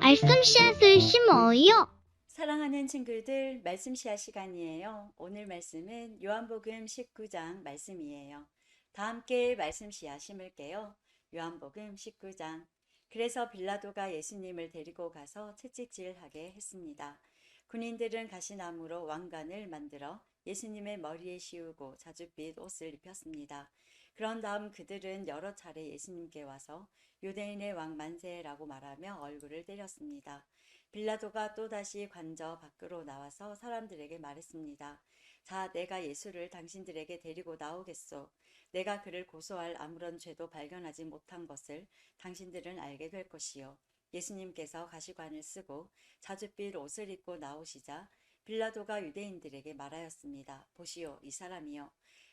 말씀 씨앗을 심어요. 사랑하는 친구들, 말씀 시간 시간이에요. 오늘 말씀은 요한복음 19장 말씀이에요. 다 함께 말씀 씨앗 심을게요. 요한복음 19장. 그래서 빌라도가 예수님을 데리고 가서 채찍질하게 했습니다. 군인들은 가시나무로 왕관을 만들어 예수님의 머리에 씌우고 자줏빛 옷을 입혔습니다. 그런 다음 그들은 여러 차례 예수님께 와서 유대인의 왕 만세라고 말하며 얼굴을 때렸습니다. 빌라도가 또다시 관저 밖으로 나와서 사람들에게 말했습니다. 자, 내가 예수를 당신들에게 데리고 나오겠소. 내가 그를 고소할 아무런 죄도 발견하지 못한 것을 당신들은 알게 될 것이요. 예수님께서 가시관을 쓰고 자줏빛 옷을 입고 나오시자 빌라도가 유대인들에게 말하였습니다. 보시오, 이 사람이요.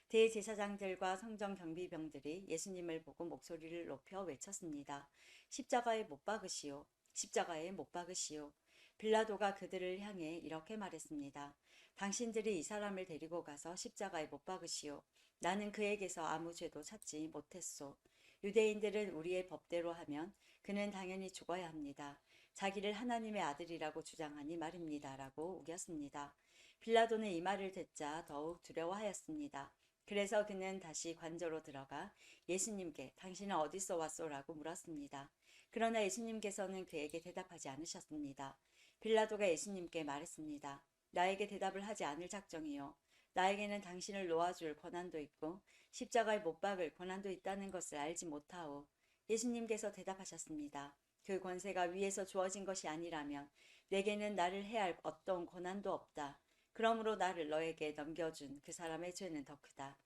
대제사장들과 성전 경비병들이 예수님을 보고 목소리를 높여 외쳤습니다. 십자가에 못 박으시오. 십자가에 못 박으시오. 빌라도가 그들을 향해 이렇게 말했습니다. 당신들이 이 사람을 데리고 가서 십자가에 못 박으시오. 나는 그에게서 아무 죄도 찾지 못했소. 유대인들은 우리의 법대로 하면 그는 당연히 죽어야 합니다. 자기를 하나님의 아들이라고 주장하니 말입니다. 라고 우겼습니다. 빌라도는 이 말을 듣자 더욱 두려워하였습니다. 그래서 그는 다시 관저로 들어가 예수님께 당신은 어디서 왔소라고 물었습니다. 그러나 예수님께서는 그에게 대답하지 않으셨습니다. 빌라도가 예수님께 말했습니다. 나에게 대답을 하지 않을 작정이요. 나에게는 당신을 놓아줄 권한도 있고 십자가에 못 박을 권한도 있다는 것을 알지 못하오. 예수님께서 대답하셨습니다. 그 권세가 위에서 주어진 것이 아니라면 내게는 나를 해할 어떤 권한도 없다. 그러므로 나를 너에게 넘겨준 그 사람의 죄는 더 크다.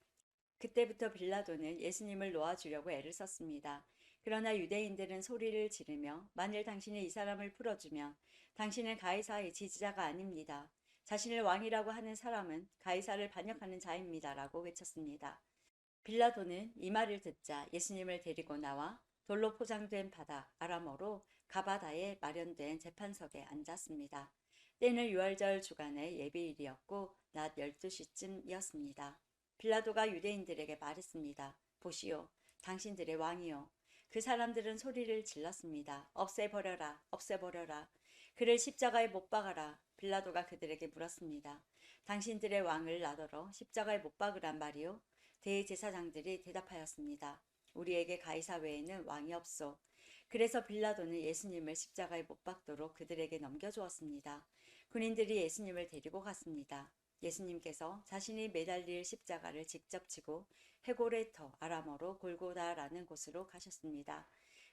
그때부터 빌라도는 예수님을 놓아주려고 애를 썼습니다. 그러나 유대인들은 소리를 지르며 만일 당신이 이 사람을 풀어주면 당신은 가이사의 지지자가 아닙니다. 자신을 왕이라고 하는 사람은 가이사를 반역하는 자입니다. 라고 외쳤습니다. 빌라도는 이 말을 듣자 예수님을 데리고 나와 돌로 포장된 바다 아람어로 가바다에 마련된 재판석에 앉았습니다. 때는 유월절 주간의 예비일이었고 낮 12시쯤이었습니다. 빌라도가 유대인들에게 말했습니다. 보시오, 당신들의 왕이요. 그 사람들은 소리를 질렀습니다. 없애버려라, 없애버려라. 그를 십자가에 못 박아라. 빌라도가 그들에게 물었습니다. 당신들의 왕을 나더러 십자가에 못 박으란 말이요? 대제사장들이 대답하였습니다. 우리에게 가이사 외에는 왕이 없소. 그래서 빌라도는 예수님을 십자가에 못 박도록 그들에게 넘겨주었습니다. 군인들이 예수님을 데리고 갔습니다. 예수님께서 자신이 매달릴 십자가를 직접 지고 헤고레터 아람어로 골고다라는 곳으로 가셨습니다.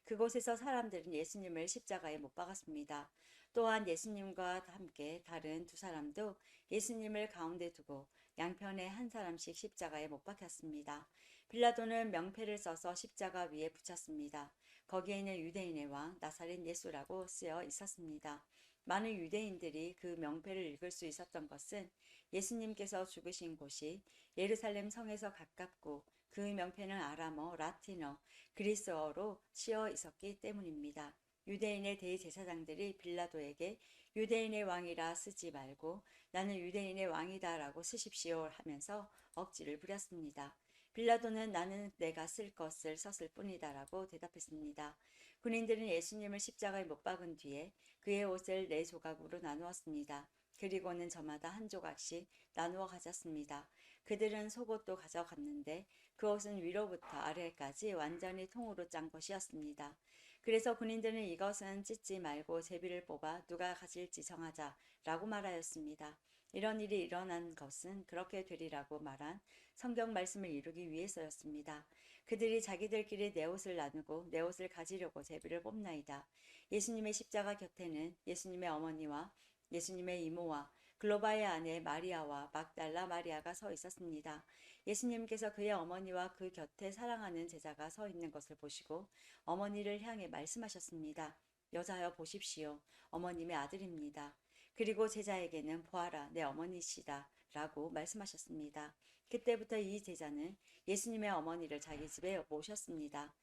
그곳에서 사람들은 예수님을 십자가에 못 박았습니다. 또한 예수님과 함께 다른 두 사람도 예수님을 가운데 두고 양편에 한 사람씩 십자가에 못 박혔습니다. 빌라도는 명패를 써서 십자가 위에 붙였습니다. 거기에는 유대인의 왕 나사렛 예수라고 쓰여 있었습니다. 많은 유대인들이 그 명패를 읽을 수 있었던 것은 예수님께서 죽으신 곳이 예루살렘 성에서 가깝고 그 명패는 아람어, 라틴어, 그리스어로 씌어 있었기 때문입니다. 유대인의 대제사장들이 빌라도에게 유대인의 왕이라 쓰지 말고 나는 유대인의 왕이다 라고 쓰십시오 하면서 억지를 부렸습니다. 빌라도는 나는 내가 쓸 것을 썼을 뿐이다 라고 대답했습니다. 군인들은 예수님을 십자가에 못 박은 뒤에 그의 옷을 네 조각으로 나누었습니다. 그리고는 저마다 한 조각씩 나누어 가졌습니다. 그들은 속옷도 가져갔는데 그 옷은 위로부터 아래까지 완전히 통으로 짠 것이었습니다. 그래서 군인들은 이것은 찢지 말고 제비를 뽑아 누가 가질지 정하자 라고 말하였습니다. 이런 일이 일어난 것은 그렇게 되리라고 말한 성경 말씀을 이루기 위해서였습니다. 그들이 자기들끼리 내 옷을 나누고 내 옷을 가지려고 제비를 뽑나이다. 예수님의 십자가 곁에는 예수님의 어머니와 예수님의 이모와 글로바의 아내 마리아와 막달라 마리아가 서 있었습니다. 예수님께서 그의 어머니와 그 곁에 사랑하는 제자가 서 있는 것을 보시고 어머니를 향해 말씀하셨습니다. 여자여 보십시오. 어머님의 아들입니다. 그리고 제자에게는 보아라 내 어머니시다 라고 말씀하셨습니다. 그때부터 이 제자는 예수님의 어머니를 자기 집에 모셨습니다.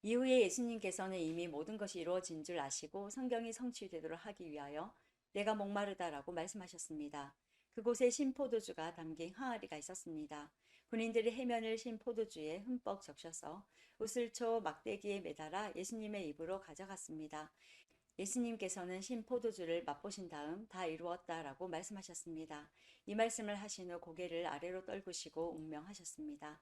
이후에 예수님께서는 이미 모든 것이 이루어진 줄 아시고 성경이 성취되도록 하기 위하여 내가 목마르다라고 말씀하셨습니다. 그곳에 신포도주가 담긴 항아리가 있었습니다. 군인들이 해면을 신포도주에 흠뻑 적셔서 우슬초 막대기에 매달아 예수님의 입으로 가져갔습니다. 예수님께서는 신 포도주를 맛보신 다음 다 이루었다라고 말씀하셨습니다. 이 말씀을 하신 후 고개를 아래로 떨구시고 운명하셨습니다.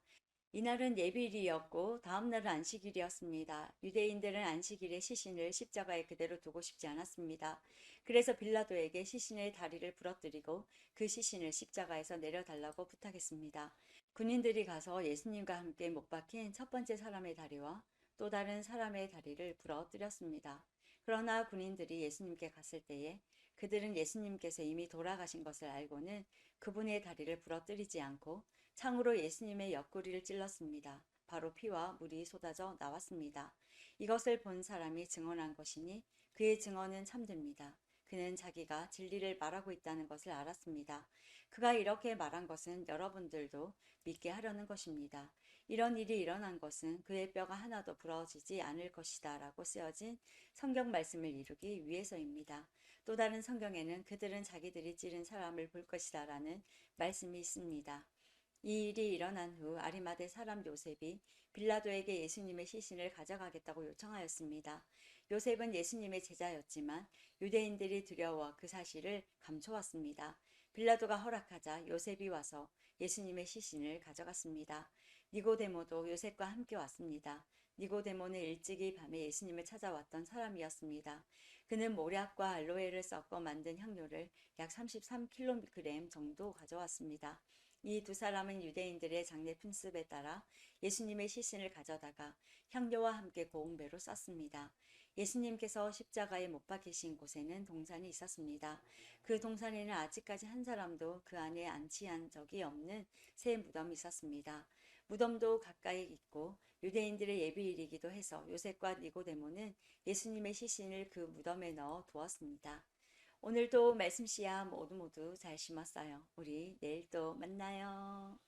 이날은 예비일이었고 다음 날은 안식일이었습니다. 유대인들은 안식일에 시신을 십자가에 그대로 두고 싶지 않았습니다. 그래서 빌라도에게 시신의 다리를 부러뜨리고 그 시신을 십자가에서 내려달라고 부탁했습니다. 군인들이 가서 예수님과 함께 못 박힌 첫 번째 사람의 다리와 또 다른 사람의 다리를 부러뜨렸습니다. 그러나 군인들이 예수님께 갔을 때에 그들은 예수님께서 이미 돌아가신 것을 알고는 그분의 다리를 부러뜨리지 않고 창으로 예수님의 옆구리를 찔렀습니다. 바로 피와 물이 쏟아져 나왔습니다. 이것을 본 사람이 증언한 것이니 그의 증언은 참됩니다. 그는 자기가 진리를 말하고 있다는 것을 알았습니다. 그가 이렇게 말한 것은 여러분들도 믿게 하려는 것입니다. 이런 일이 일어난 것은 그의 뼈가 하나도 부러지지 않을 것이다 라고 쓰여진 성경 말씀을 이루기 위해서입니다. 또 다른 성경에는 그들은 자기들이 찌른 사람을 볼 것이다 라는 말씀이 있습니다. 이 일이 일어난 후 아리마대 사람 요셉이 빌라도에게 예수님의 시신을 가져가겠다고 요청하였습니다. 요셉은 예수님의 제자였지만 유대인들이 두려워 그 사실을 감춰왔습니다. 빌라도가 허락하자 요셉이 와서 예수님의 시신을 가져갔습니다. 니고데모도 요셉과 함께 왔습니다. 니고데모는 일찍이 밤에 예수님을 찾아왔던 사람이었습니다. 그는 모략과 알로에를 섞어 만든 향료를 약 33kg 정도 가져왔습니다. 이 두 사람은 유대인들의 장례 풍습에 따라 예수님의 시신을 가져다가 향료와 함께 고운배로 쌌습니다. 예수님께서 십자가에 못 박히신 곳에는 동산이 있었습니다. 그 동산에는 아직까지 한 사람도 그 안에 안치한 적이 없는 새 무덤이 있었습니다. 무덤도 가까이 있고 유대인들의 예비일이기도 해서 요셉과 니고데모는 예수님의 시신을 그 무덤에 넣어 두었습니다. 오늘도 말씀 씨앗 모두 잘 심었어요. 우리 내일 또 만나요.